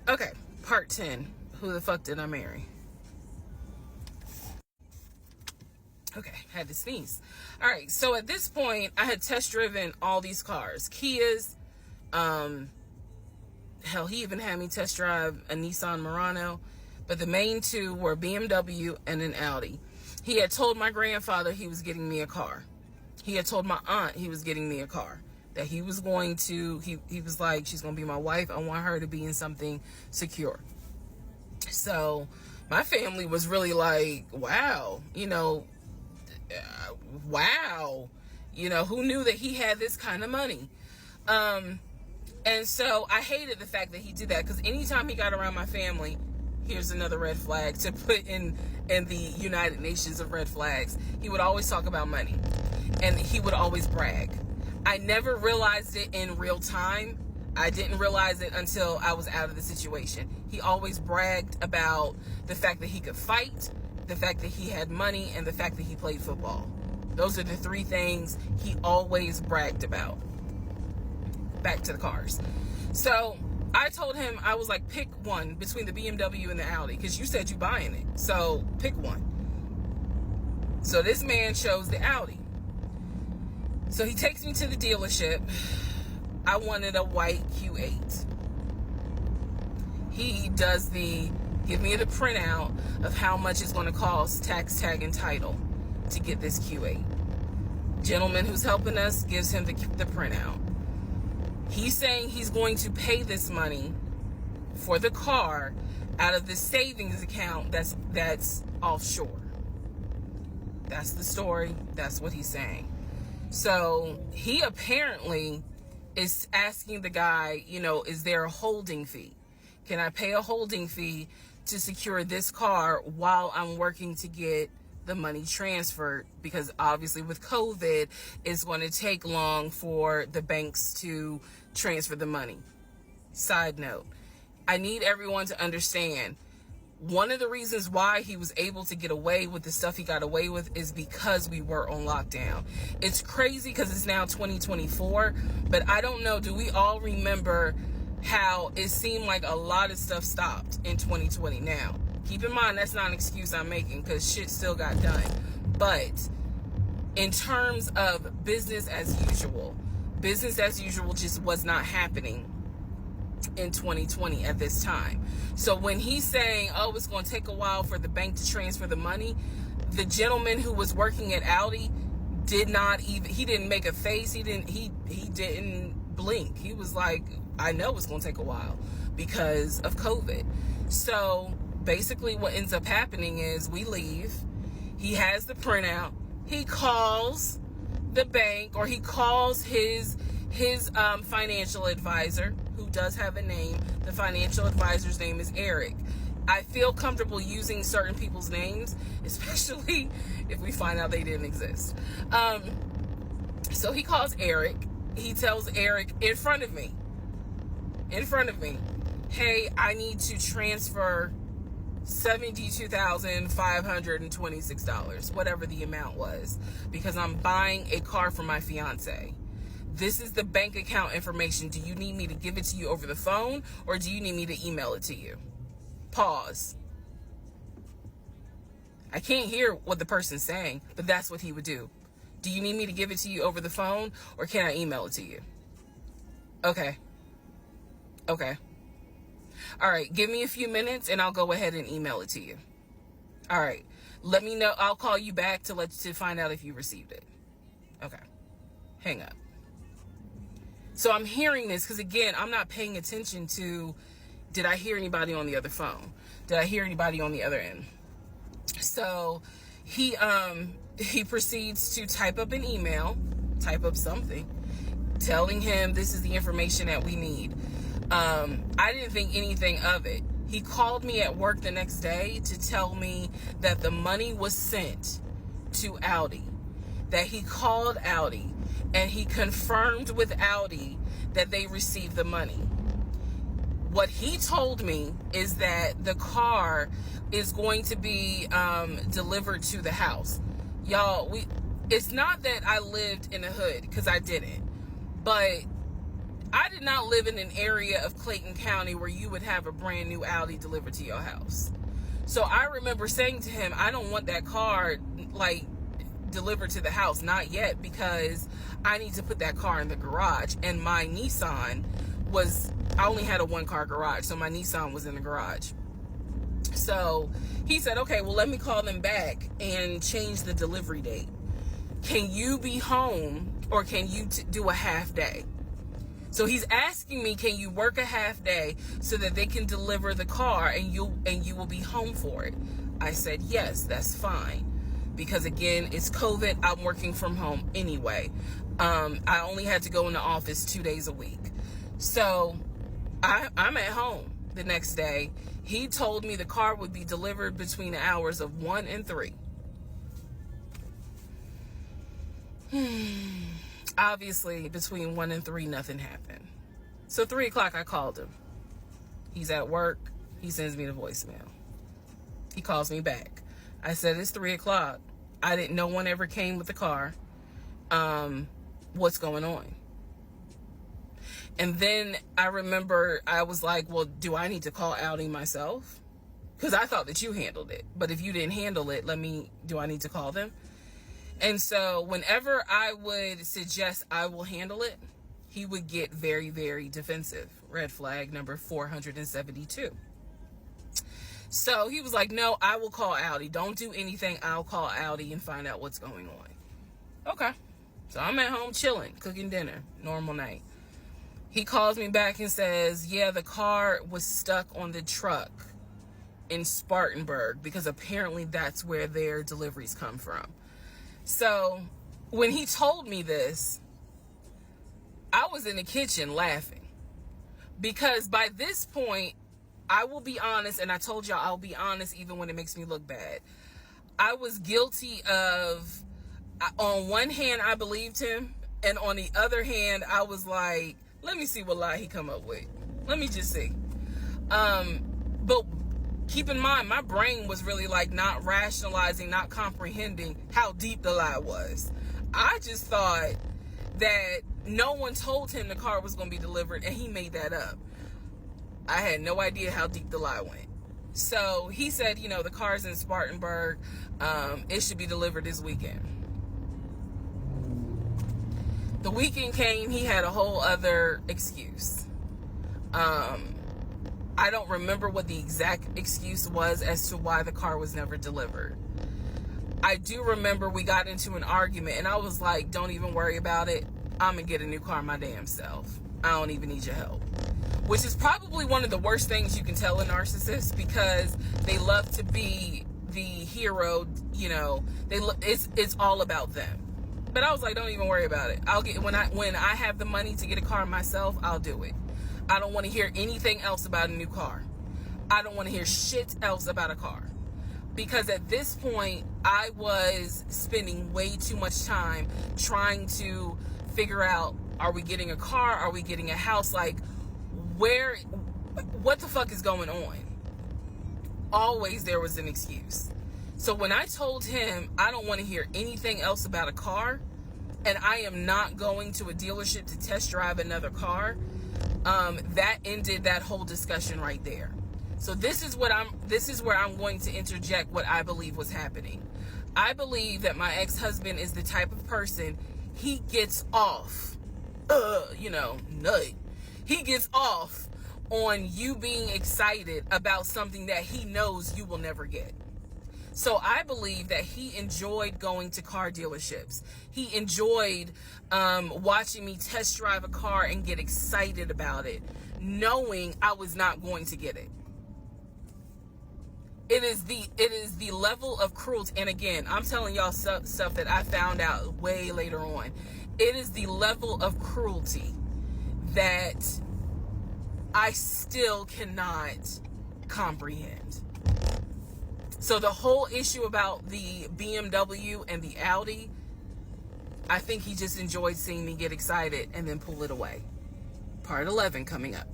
Okay, part 10. Who the fuck did I marry? Okay, had to sneeze. All right, so at this point, I had test driven all these cars. Kias, hell, he even had me test drive a Nissan Murano, but the main two were BMW and an Audi. He had told my grandfather he was getting me a car. He had told my aunt he was getting me a car. That he was going to, he was like, she's going to be my wife. I want her to be in something secure. So my family was really like, wow, wow, who knew that he had this kind of money? And so I hated the fact that he did that, because anytime he got around my family, here's another red flag to put in the United Nations of red flags. He would always talk about money, and he would always brag. I never realized it in real time. I didn't realize it until I was out of the situation. He always bragged about the fact that he could fight, the fact that he had money, and the fact that he played football. Those are the three things he always bragged about. Back to the cars. So I told him, I was like, pick one between the BMW and the Audi, because you said you buying it. So pick one. So this man chose the Audi. So he takes me to the dealership. I wanted a white Q8. He does give me the printout of how much it's going to cost, tax, tag, and title, to get this Q8. Gentleman who's helping us gives him the printout. He's saying he's going to pay this money for the car out of the savings account that's offshore. That's the story. That's what he's saying. So he apparently is asking the guy, is there a holding fee? Can I pay a holding fee to secure this car while I'm working to get the money transferred? Because obviously with COVID, it's going to take long for the banks to transfer the money. Side note, I need everyone to understand, one of the reasons why he was able to get away with the stuff he got away with is because we were on lockdown. It's crazy because it's now 2024, but I don't know, do we all remember how it seemed like a lot of stuff stopped in 2020? Now, keep in mind, that's not an excuse I'm making, because shit still got done. But in terms of business as usual just was not happening in 2020 at this time. So when he's saying, it's going to take a while for the bank to transfer the money, the gentleman who was working at Audi he didn't make a face. He didn't blink. He was like, I know it's going to take a while because of COVID. So basically what ends up happening is we leave. He has the printout. He calls the bank, or he calls his financial advisor, who does have a name. The financial advisor's name is Eric. I feel comfortable using certain people's names, especially if we find out they didn't exist. So he calls Eric. He tells Eric in front of me, hey, I need to transfer $72,526, whatever the amount was, because I'm buying a car for my fiance. This is the bank account information. Do you need me to give it to you over the phone, or do you need me to email it to you? Pause. I can't hear what the person's saying, but that's what he would do. Do you need me to give it to you over the phone, or can I email it to you? Okay. All right, give me a few minutes and I'll go ahead and email it to you. All right, let me know. I'll call you back to find out if you received it. Okay, hang up. So I'm hearing this because, again, I'm not paying attention to, did I hear anybody on the other phone? Did I hear anybody on the other end? So he proceeds to type up an email, type up something, telling him this is the information that we need. I didn't think anything of it. He called me at work the next day to tell me that the money was sent to Audi, that he called Audi and he confirmed with Audi that they received the money. What he told me is that the car is going to be delivered to the house. Y'all, it's not that I lived in the hood, because I didn't, but I did not live in an area of Clayton County where you would have a brand new Audi delivered to your house. So I remember saying to him, I don't want that car like delivered to the house, not yet, because I need to put that car in the garage. And my Nissan was, I only had a 1-car garage, so my Nissan was in the garage. So he said, okay, well, let me call them back and change the delivery date. Can you be home, or can you do a half day? So he's asking me, can you work a half day so that they can deliver the car and you will be home for it? I said, yes, that's fine. Because again, it's COVID. I'm working from home anyway. I only had to go in the office 2 days a week. So I'm at home the next day. He told me the car would be delivered between the hours of 1 and 3. Obviously, between 1 and 3, nothing happened. So 3 o'clock, I called him. He's at work. He sends me the voicemail. He calls me back. I said, it's 3 o'clock. No one ever came with the car. What's going on? And then I remember I was like, well, do I need to call Audi myself? Because I thought that you handled it. But if you didn't handle it, do I need to call them? And so whenever I would suggest I will handle it, he would get very, very defensive. Red flag number 472. So he was like, no, I will call Audi. Don't do anything. I'll call Audi and find out what's going on. Okay. So I'm at home chilling, cooking dinner, normal night. He calls me back and says, yeah, the car was stuck on the truck in Spartanburg, because apparently that's where their deliveries come from. So when he told me this, I was in the kitchen laughing, because by this point, I will be honest, and I told y'all I'll be honest even when it makes me look bad. I was guilty of, on one hand, I believed him, and on the other hand, I was like, let me see what lie he come up with. Let me just see. But keep in mind, my brain was really like not rationalizing, not comprehending how deep the lie was. I just thought that no one told him the car was going to be delivered, and he made that up. I had no idea how deep the lie went. So he said, the car's in Spartanburg. It should be delivered this weekend. The weekend came, he had a whole other excuse. I don't remember what the exact excuse was as to why the car was never delivered. I do remember we got into an argument, and I was like, don't even worry about it. I'm going to get a new car my damn self. I don't even need your help. Which is probably one of the worst things you can tell a narcissist, because they love to be the hero. It's all about them. But I was like, don't even worry about it. I'll get when I have the money to get a car myself, I'll do it. I don't want to hear anything else about a new car. I don't want to hear shit else about a car. Because at this point, I was spending way too much time trying to figure out, are we getting a car? Are we getting a house? Like, what the fuck is going on? Always there was an excuse. So when I told him I don't want to hear anything else about a car, and I am not going to a dealership to test drive another car, that ended that whole discussion right there. So this is where I'm going to interject what I believe was happening. I believe that my ex-husband is the type of person, he gets off, nut. He gets off on you being excited about something that he knows you will never get. So I believe that he enjoyed going to car dealerships. He enjoyed watching me test drive a car and get excited about it, knowing I was not going to get it. It is the level of cruelty. And again, I'm telling y'all stuff that I found out way later on. It is the level of cruelty that I still cannot comprehend. So the whole issue about the BMW and the Audi, I think he just enjoyed seeing me get excited and then pull it away. Part 11 coming up.